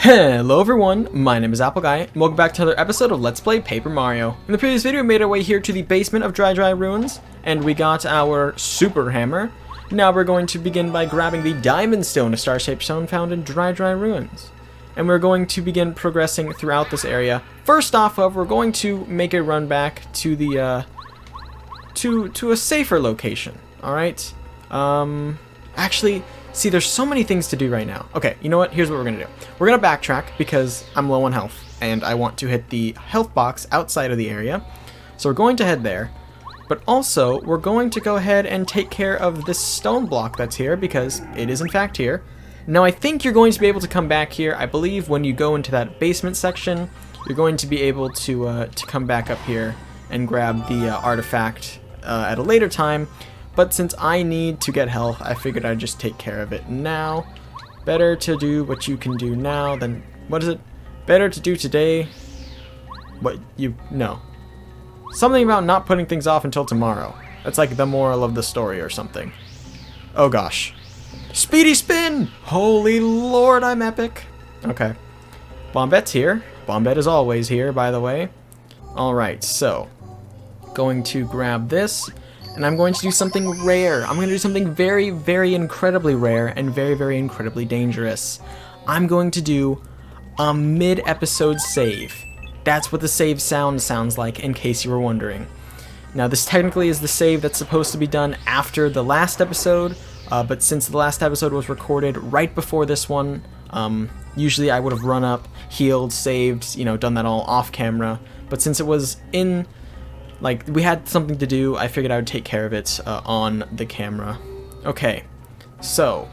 Hello everyone, my name is Apple Guy, and welcome back to another episode of Let's Play Paper Mario. In the previous video we made our way here to the basement of Dry Ruins, and we got our super hammer. Now we're going to begin by grabbing the diamond stone, a star-shaped stone found in Dry Ruins. And we're going to begin progressing throughout this area. First off, however, we're going to make a run back to the, to a safer location, alright? Actually, see, there's so many things to do right now. Okay, you know what? Here's what we're going to do. We're going to backtrack because I'm low on health, and I want to hit the health box outside of the area. So we're going to head there. But also, we're going to go ahead and take care of this stone block that's here, because it is in fact here. Now, I think you're going to be able to come back here. I believe when you go into that basement section, you're going to be able to come back up here and grab the artifact at a later time. But since I need to get health, I figured I'd just take care of it now. Better to do what you can do now than... What is it? Better to do today what you... No. Something about not putting things off until tomorrow. That's like the moral of the story or something. Oh gosh. Speedy spin! Holy lord, I'm epic. Okay. Bombette's here. Bombette is always here, by the way. Alright, so... Going to grab this... And I'm going to do something rare. I'm going to do something very, very incredibly rare and very, very incredibly dangerous. I'm going to do a mid-episode save. That's what the save sounds like, in case you were wondering. Now, this technically is the save that's supposed to be done after the last episode, but since the last episode was recorded right before this one, usually I would have run up, healed, saved, you know, done that all off camera. But since it was in... Like, we had something to do, I figured I would take care of it on the camera. Okay, so,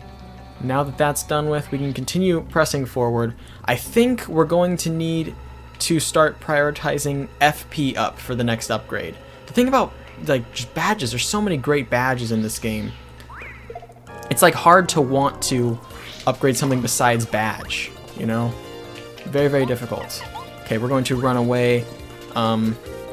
now that that's done with, we can continue pressing forward. I think we're going to need to start prioritizing FP up for the next upgrade. The thing about, like, just badges, there's so many great badges in this game. It's, like, hard to want to upgrade something besides badge, you know? Very, very difficult. Okay, we're going to run away.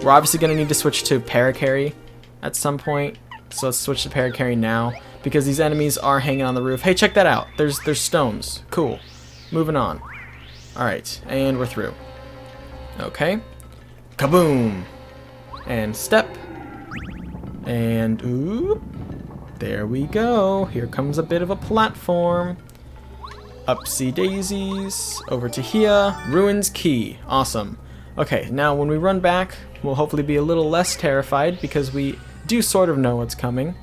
We're obviously going to need to switch to Paracarry at some point, so let's switch to Paracarry now, because these enemies are hanging on the roof. Hey, check that out. There's stones. Cool. Moving on. Alright, and we're through. Okay. Kaboom! And step. And oop. There we go. Here comes a bit of a platform. Upsy daisies. Over to here. Ruins Key. Awesome. Okay, now when we run back, we'll hopefully be a little less terrified because we do sort of know what's coming.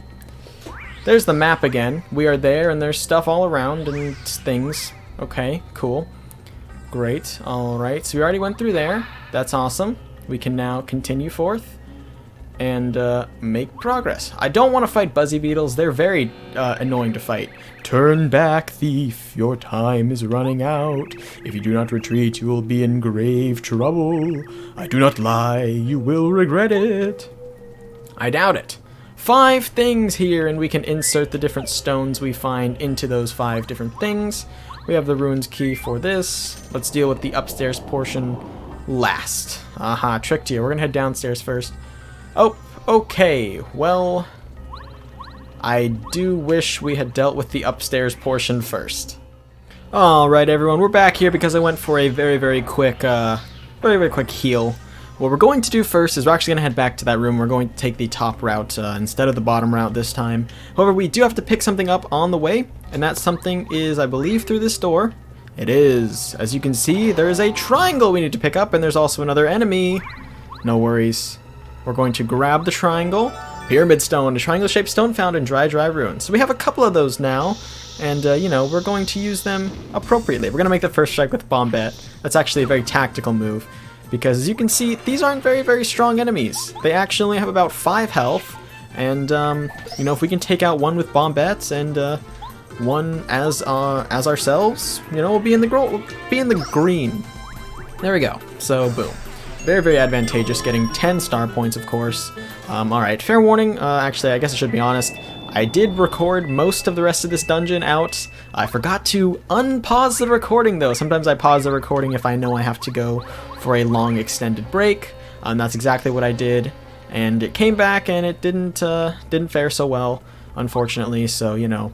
There's the map again. We are there and there's stuff all around and things. Okay, cool. Great. Alright, so we already went through there. That's awesome. We can now continue forth and make progress. I don't want to fight Buzzy Beetles. They're very annoying to fight. Turn back, thief. Your time is running out. If you do not retreat, you will be in grave trouble. I do not lie. You will regret it. I doubt it. 5 things here, and we can insert the different stones we find into those 5 different things. We have the ruins key for this. Let's deal with the upstairs portion last. Aha, tricked you. We're gonna head downstairs first. Oh, okay. Well, I do wish we had dealt with the upstairs portion first. Alright everyone, we're back here because I went for a very, very quick heal. What we're going to do first is we're actually going to head back to that room. We're going to take the top route instead of the bottom route this time. However, we do have to pick something up on the way, and that something is, I believe, through this door. It is. As you can see, there is a triangle we need to pick up, and there's also another enemy. No worries. We're going to grab the triangle. Pyramid stone, a triangle-shaped stone found in Dry Ruins. So we have a couple of those now, and, you know, we're going to use them appropriately. We're going to make the first strike with Bombette. That's actually a very tactical move, because as you can see, these aren't very, very strong enemies. They actually only have about 5 health, and, you know, if we can take out one with Bombettes and, one as ourselves, you know, we'll be in the green. There we go. So, boom. Very, very advantageous, getting 10 star points, of course. Alright, fair warning, actually, I guess I should be honest. I did record most of the rest of this dungeon out. I forgot to unpause the recording, though. Sometimes I pause the recording if I know I have to go for a long, extended break. That's exactly what I did. And it came back, and it didn't fare so well, unfortunately, so, you know.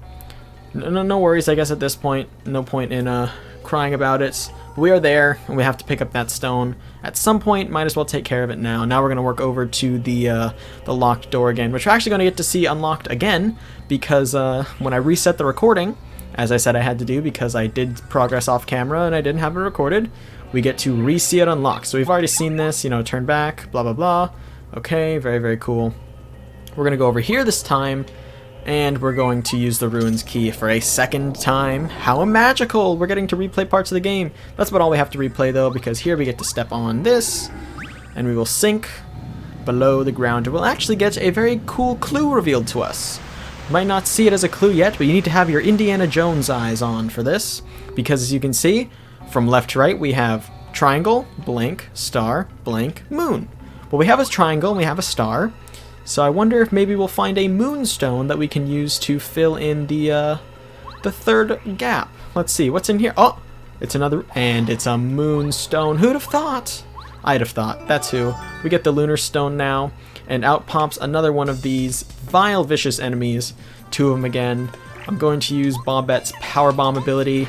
No worries, I guess, at this point. No point in crying about it. We are there, and we have to pick up that stone at some point. Might as well take care of it now. Now we're going to work over to the locked door again, which we're actually going to get to see unlocked again, because when I reset the recording, as I said I had to do because I did progress off camera and I didn't have it recorded, we get to re-see it unlocked. So we've already seen this, you know, turn back, blah, blah, blah. Okay, very, very cool. We're going to go over here this time, and we're going to use the ruins key for a second time. How magical! We're getting to replay parts of the game. That's about all we have to replay though, because here we get to step on this, and we will sink below the ground. And we'll actually get a very cool clue revealed to us. Might not see it as a clue yet, but you need to have your Indiana Jones eyes on for this, because as you can see, from left to right we have triangle, blank, star, blank, moon. What we have is triangle and we have a star, so I wonder if maybe we'll find a moonstone that we can use to fill in the third gap. Let's see, what's in here? Oh, it's another, and it's a moonstone. Who'd have thought? I'd have thought. That's who. We get the lunar stone now, and out pops another one of these vile, vicious enemies. Two of them again. I'm going to use Bombette's Power Bomb ability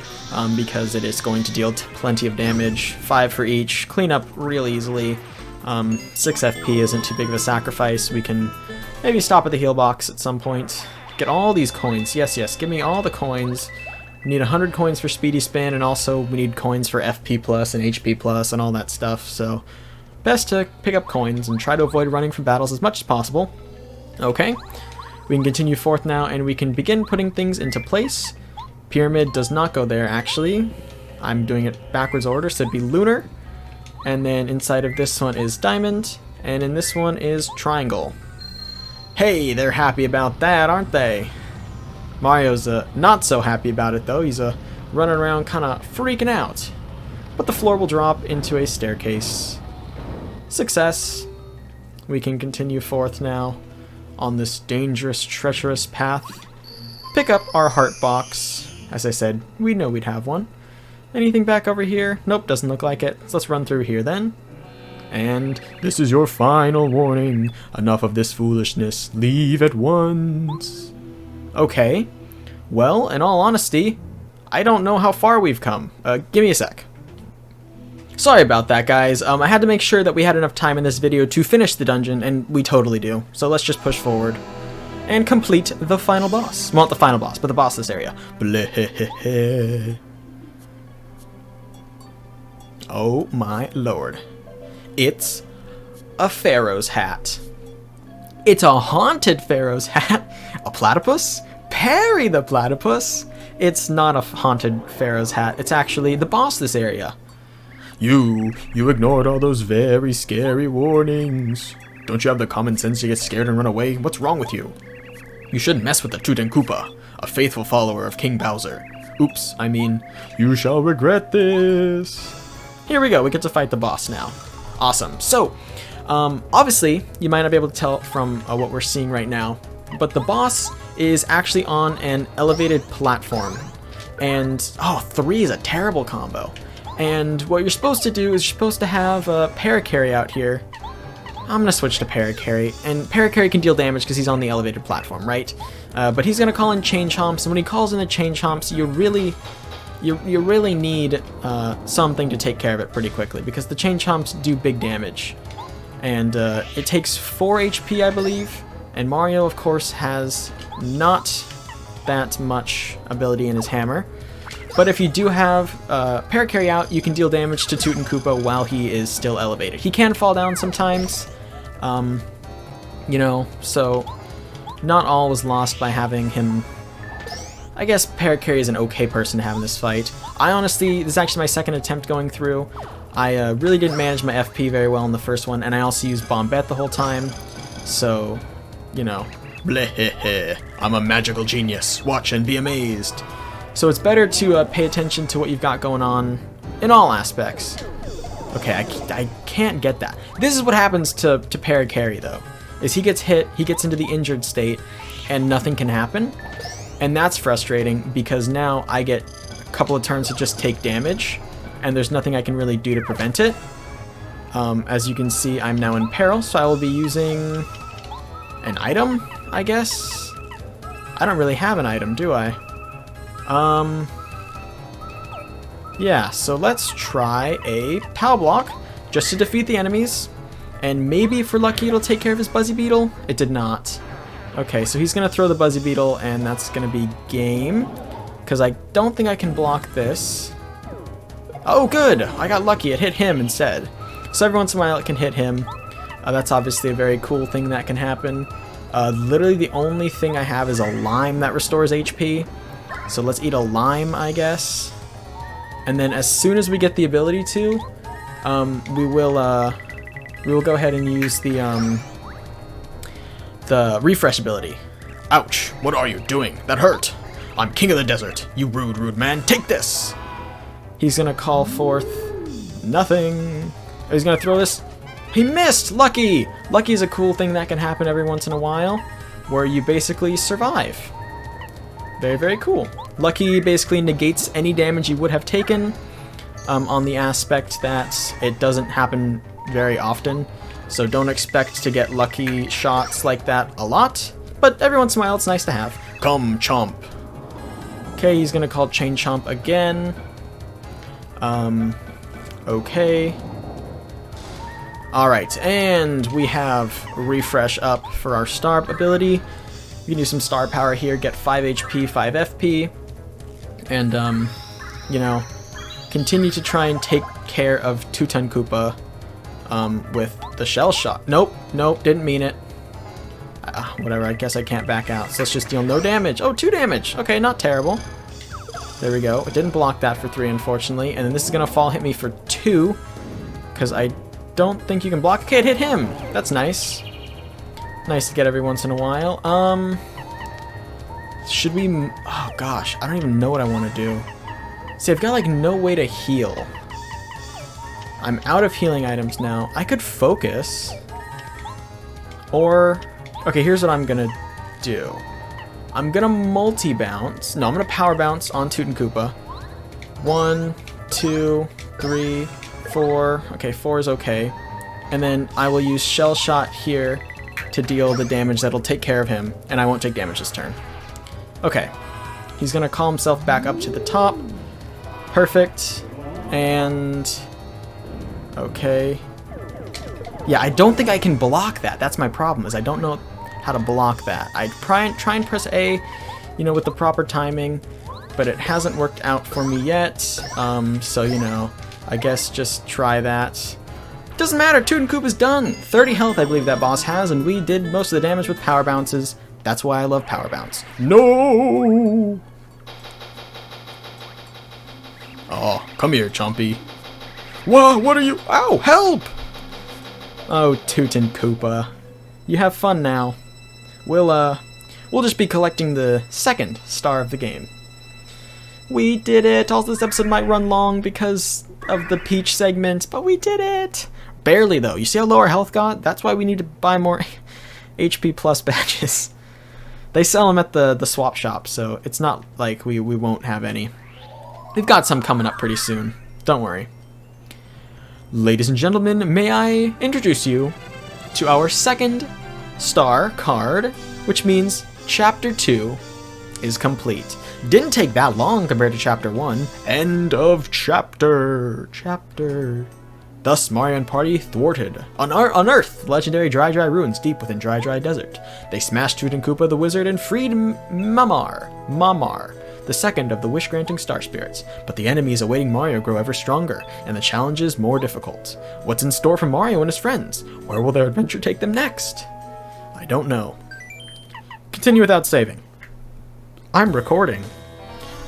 because it is going to deal plenty of damage. 5 for each. Clean up real easily. 6 FP isn't too big of a sacrifice. We can maybe stop at the heal box at some point. Get all these coins. Yes, yes. Give me all the coins. We need 100 coins for Speedy Spin, and also we need coins for FP plus and HP plus and all that stuff. So best to pick up coins and try to avoid running from battles as much as possible. Okay. We can continue forth now, and we can begin putting things into place. Pyramid does not go there, actually. I'm doing it backwards order, so it'd be lunar. And then inside of this one is diamond, and in this one is triangle. Hey, they're happy about that, aren't they? Mario's not so happy about it, though. He's running around kind of freaking out. But the floor will drop into a staircase. Success. We can continue forth now on this dangerous, treacherous path. Pick up our heart box. As I said, we know we'd have one. Anything back over here? Nope, doesn't look like it. So let's run through here then. And this is your final warning. Enough of this foolishness. Leave at once. Okay. Well, in all honesty, I don't know how far we've come. Give me a sec. Sorry about that, guys. I had to make sure that we had enough time in this video to finish the dungeon, and we totally do. So let's just push forward and complete the final boss. Well, not the final boss, but the boss this area. Oh my lord. It's a pharaoh's hat. It's a haunted pharaoh's hat. A platypus? Perry the platypus. It's not a haunted pharaoh's hat. It's actually the boss this area. You ignored all those very scary warnings. Don't you have the common sense to get scared and run away? What's wrong with you? You shouldn't mess with the Tutankoopa, a faithful follower of King Bowser. Oops, I mean, you shall regret this. Here we go, we get to fight the boss now. Awesome. So, obviously, you might not be able to tell from what we're seeing right now, but the boss is actually on an elevated platform. And, 3 is a terrible combo. And what you're supposed to do is you're supposed to have a Paracarry out here. I'm going to switch to Paracarry. And Paracarry can deal damage because he's on the elevated platform, right? But he's going to call in Chain Chomps, and when he calls in the Chain Chomps, you really need something to take care of it pretty quickly, because the Chain Chomps do big damage. And it takes 4 HP, I believe. And Mario, of course, has not that much ability in his hammer. But if you do have Paracarry out, you can deal damage to Tutankoopa while he is still elevated. He can fall down sometimes, you know, so not all was lost by having him. I guess Paracarry is an okay person to have in this fight. I honestly, this is actually my second attempt going through. I really didn't manage my FP very well in the first one, and I also used Bombette the whole time, so, you know. Bleh, I'm a magical genius. Watch and be amazed. So it's better to pay attention to what you've got going on in all aspects. Okay, I can't get that. This is what happens to Paracarry, though. Is he gets hit, he gets into the injured state, and nothing can happen. And that's frustrating, because now I get a couple of turns to just take damage, and there's nothing I can really do to prevent it. As you can see, I'm now in peril, so I will be using an item, I guess? I don't really have an item, do I? Yeah, so let's try a POW block just to defeat the enemies. And maybe if we're lucky it'll take care of his Buzzy Beetle. It did not. Okay, so he's going to throw the Buzzy Beetle and that's going to be game. Because I don't think I can block this. Oh good! I got lucky, it hit him instead. So every once in a while it can hit him. That's obviously a very cool thing that can happen. Literally the only thing I have is a lime that restores HP. So let's eat a lime, I guess. And then as soon as we get the ability to, we will go ahead and use the refresh ability. Ouch! What are you doing? That hurt! I'm king of the desert! You rude man! Take this! He's gonna call forth nothing. He's gonna throw this. He missed! Lucky! Lucky is a cool thing that can happen every once in a while, where you basically survive. Very, very cool. Lucky basically negates any damage you would have taken, on the aspect that it doesn't happen very often. So don't expect to get lucky shots like that a lot, but every once in a while it's nice to have. Come, Chomp. Okay, he's gonna call Chain Chomp again. Okay. Alright, and we have refresh up for our star ability. You can use some star power here, get 5 HP, 5 FP, and, you know, continue to try and take care of 2-ton Koopa with the shell shot. Nope, didn't mean it. Whatever, I guess I can't back out. So let's just deal no damage. Oh, 2 damage. Okay, not terrible. There we go. It didn't block that for 3, unfortunately. And then this is going to fall hit me for 2, because I don't think you can block. Okay, it hit him. That's nice. Nice to get every once in a while. Should we... Oh, gosh. I don't even know what I want to do. See, I've got, like, no way to heal. I'm out of healing items now. I could focus. Or... Okay, here's what I'm gonna do. I'm gonna multi-bounce. No, I'm gonna power bounce on Toot and Koopa. 1, 2, 3, 4. Okay, 4 is okay. And then I will use Shell Shot here to deal the damage that'll take care of him, and I won't take damage this turn. Okay. He's gonna call himself back up to the top. Perfect. And... Okay. Yeah, I don't think I can block that. That's my problem, is I don't know how to block that. I try and press A, you know, with the proper timing, but it hasn't worked out for me yet. So, you know, I guess just try that. Doesn't matter, Toot and Koopa's done! 30 health I believe that boss has, and we did most of the damage with power bounces. That's why I love power bounce. No! Oh, come here, Chompy. Whoa, what are you? Ow, help! Oh, Toot and Koopa. You have fun now. We'll just be collecting the second star of the game. We did it! Also, this episode might run long because of the Peach segment, but we did it! Barely, though. You see how low our health got? That's why we need to buy more HP plus badges. They sell them at the swap shop, so it's not like we won't have any. We've got some coming up pretty soon. Don't worry. Ladies and gentlemen, may I introduce you to our second star card, which means Chapter 2 is complete. Didn't take that long compared to Chapter 1. End of chapter. Thus, Mario and party thwarted. Unearthed legendary Dry ruins deep within Dry Desert. They smashed Toot and Koopa the wizard and freed Mamar, the second of the wish-granting star spirits. But the enemies awaiting Mario grow ever stronger, and the challenges more difficult. What's in store for Mario and his friends? Where will their adventure take them next? I don't know. Continue without saving. I'm recording.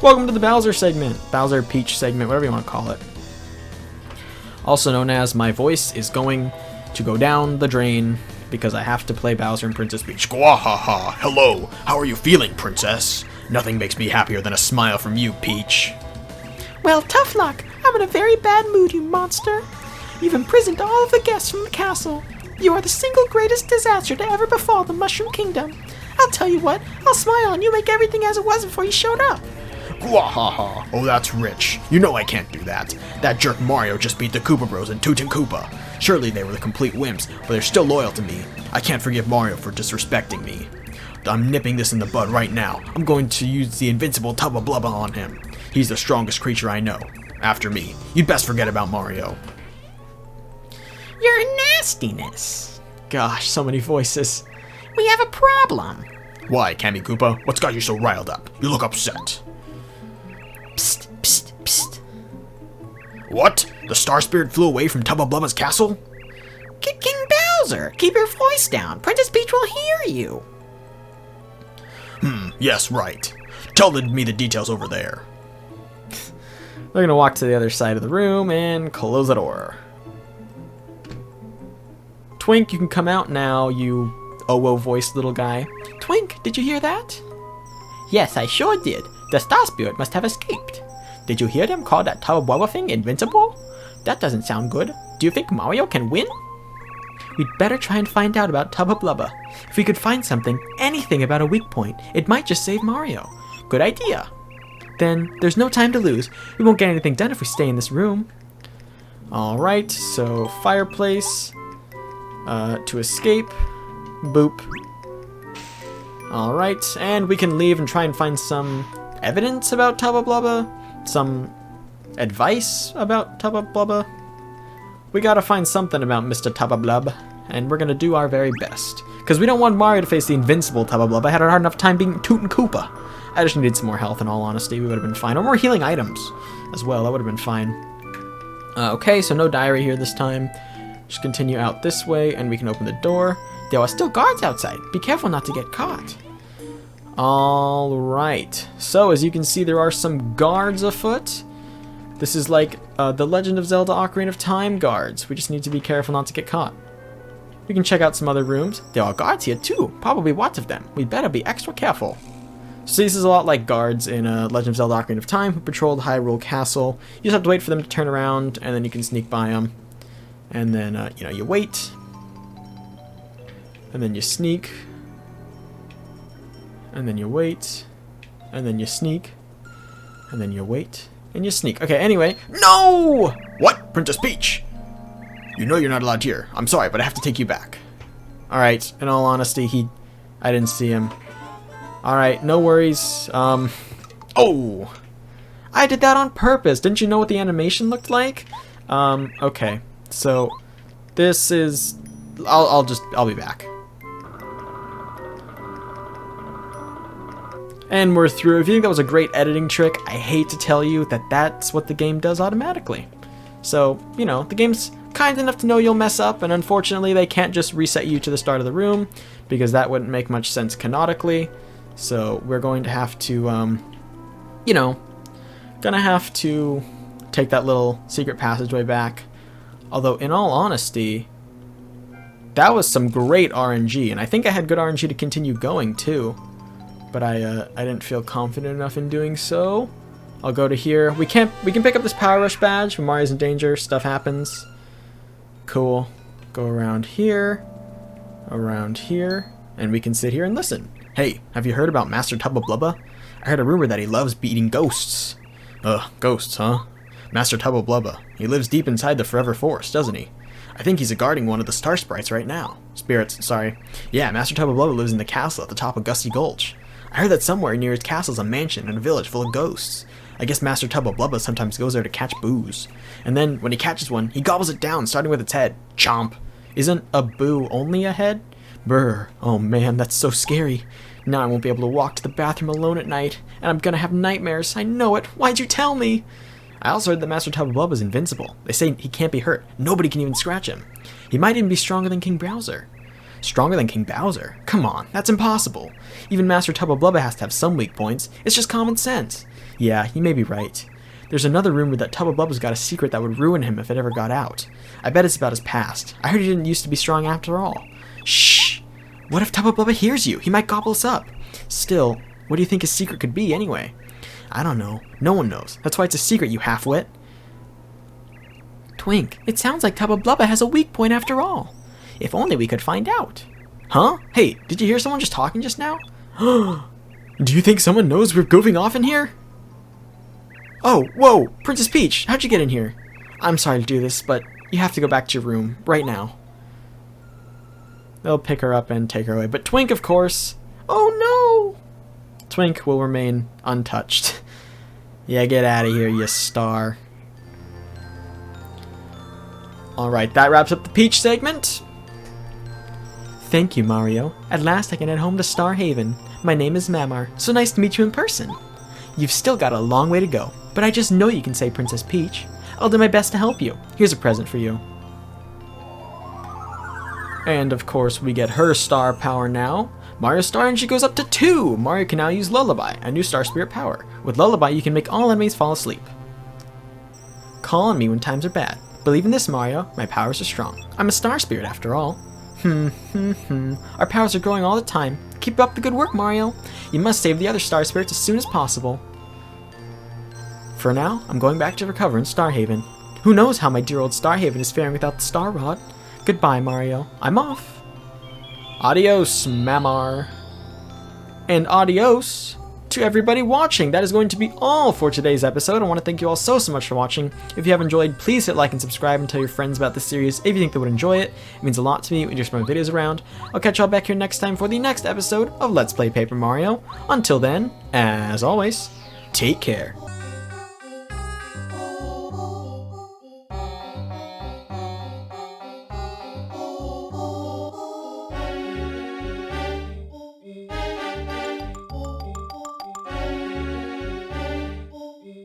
Welcome to the Bowser segment. Bowser Peach segment, whatever you want to call it. Also known as my voice is going to go down the drain because I have to play Bowser and Princess Peach. Squahaha! Hello! How are you feeling, Princess? Nothing makes me happier than a smile from you, Peach. Well, tough luck. I'm in a very bad mood, you monster. You've imprisoned all of the guests from the castle. You are the single greatest disaster to ever befall the Mushroom Kingdom. I'll tell you what, I'll smile and you make everything as it was before you showed up. Gwahaha! Oh, that's rich. You know I can't do that. That jerk Mario just beat the Koopa Bros and Toot and Koopa. Surely they were the complete wimps, but they're still loyal to me. I can't forgive Mario for disrespecting me. I'm nipping this in the bud right now. I'm going to use the invincible Tubba Blubba on him. He's the strongest creature I know. after me. You'd best forget about Mario. Your nastiness. Gosh, so many voices. We have a problem. Why, Kammy Koopa? What's got you so riled up? You look upset. Psst, psst, psst. What? The Star Spirit flew away from Tubba Blubba's castle? King Bowser, keep your voice down. Princess Peach will hear you. Yes, right. Tell me the details over there. They're gonna walk to the other side of the room and close the door. Twink, you can come out now, you voiced little guy. Twink, did you hear that? Yes, I sure did. The Star Spirit must have escaped. Did you hear them call that Tubba Blubba thing invincible? That doesn't sound good. Do you think Mario can win? We'd better try and find out about Tubba Blubba. If we could find something, anything about a weak point, it might just save Mario. Good idea. Then there's no time to lose. We won't get anything done if we stay in this room. Alright, so fireplace. To escape. Boop. Alright, and we can leave and try and find some evidence about Tubba Blubba. Some advice about Tubba Blubba. We gotta find something about Mr. Tubba Blub, and we're gonna do our very best. Because we don't want Mario to face the invincible Tubba Blub. I had a hard enough time being Toot and Koopa. I just needed some more health in all honesty. We would have been fine. Or more healing items as well. That would have been fine. Okay, so no diary here this time. Just continue out this way, and we can open the door. There are still guards outside. Be careful not to get caught. Alright. So, as you can see, there are some guards afoot. This is like the Legend of Zelda Ocarina of Time guards. We just need to be careful not to get caught. We can check out some other rooms. There are guards here too. Probably lots of them. We better be extra careful. So this is a lot like guards in Legend of Zelda Ocarina of Time who patrolled Hyrule Castle. You just have to wait for them to turn around, and then you can sneak by them. And then, you wait. And then you sneak. And then you wait. And then you sneak. And then you wait. And you sneak. Okay, anyway. No! What? Princess Peach? You know you're not allowed here. I'm sorry, but I have to take you back. Alright, in all honesty, I didn't see him. Alright, no worries. Oh! I did that on purpose. Didn't you know what the animation looked like? Okay. So, this is... I'll be back. And we're through. If you think that was a great editing trick, I hate to tell you that that's what the game does automatically. So, the game's kind enough to know you'll mess up, and unfortunately they can't just reset you to the start of the room, because that wouldn't make much sense canonically. So we're going to have to, gonna have to take that little secret passageway back. Although, in all honesty, that was some great RNG, and I think I had good RNG to continue going too. But I didn't feel confident enough in doing so. I'll go to here. We can pick up this Power Rush badge when Mario's in danger. Stuff happens. Cool. Go around here, and we can sit here and listen. Hey, have you heard about Master Tubba Blubba? I heard a rumor that he loves beating ghosts. Ghosts, huh? Master Tubba Blubba. He lives deep inside the Forever Forest, doesn't he? I think he's guarding one of the star sprites right now. Spirits, sorry. Yeah, Master Tubba Blubba lives in the castle at the top of Gusty Gulch. I heard that somewhere near his castle is a mansion and a village full of ghosts. I guess Master Tubba Blubba sometimes goes there to catch boos. And then, when he catches one, he gobbles it down, starting with its head. Chomp. Isn't a boo only a head? Brr. Oh man, that's so scary. Now I won't be able to walk to the bathroom alone at night, and I'm gonna have nightmares. I know it. Why'd you tell me? I also heard that Master Tubba Blubba is invincible. They say he can't be hurt. Nobody can even scratch him. He might even be stronger than King Bowser. Stronger than King Bowser? Come on, that's impossible. Even Master Tubba Blubba has to have some weak points. It's just common sense. Yeah, you may be right. There's another rumor that Tubba Blubba's got a secret that would ruin him if it ever got out. I bet it's about his past. I heard he didn't used to be strong after all. Shh! What if Tubba Blubba hears you? He might gobble us up. Still, what do you think his secret could be anyway? I don't know. No one knows. That's why it's a secret, you half-wit. Twink, it sounds like Tubba Blubba has a weak point after all. If only we could find out. Huh? Hey, did you hear someone just talking just now? Do you think someone knows we're goofing off in here? Oh, whoa! Princess Peach, how'd you get in here? I'm sorry to do this, but you have to go back to your room, right now. They'll pick her up and take her away. But Twink, of course... Oh no! Twink will remain untouched. Yeah, get out of here, you star. Alright, that wraps up the Peach segment. Thank you, Mario. At last I can head home to Star Haven. My name is Mamar. So nice to meet you in person. You've still got a long way to go, but I just know you can save Princess Peach. I'll do my best to help you. Here's a present for you. And of course, we get her star power now. Mario Star, and she goes up to 2! Mario can now use Lullaby, a new Star Spirit power. With Lullaby, you can make all enemies fall asleep. Call on me when times are bad. Believe in this, Mario. My powers are strong. I'm a Star Spirit after all. Our powers are growing all the time. Keep up the good work, Mario. You must save the other Star Spirits as soon as possible. For now, I'm going back to recover in Star Haven. Who knows how my dear old Star Haven is faring without the Star Rod? Goodbye, Mario. I'm off. Adios, Mamar. And adios to everybody watching. That is going to be all for today's episode. I want to thank you all so much for watching. If you have enjoyed, please hit like and subscribe and tell your friends about this series if you think they would enjoy it. It means a lot to me when you spread my videos around. I'll catch y'all back here next time for the next episode of Let's Play Paper Mario. Until then, as always, take care.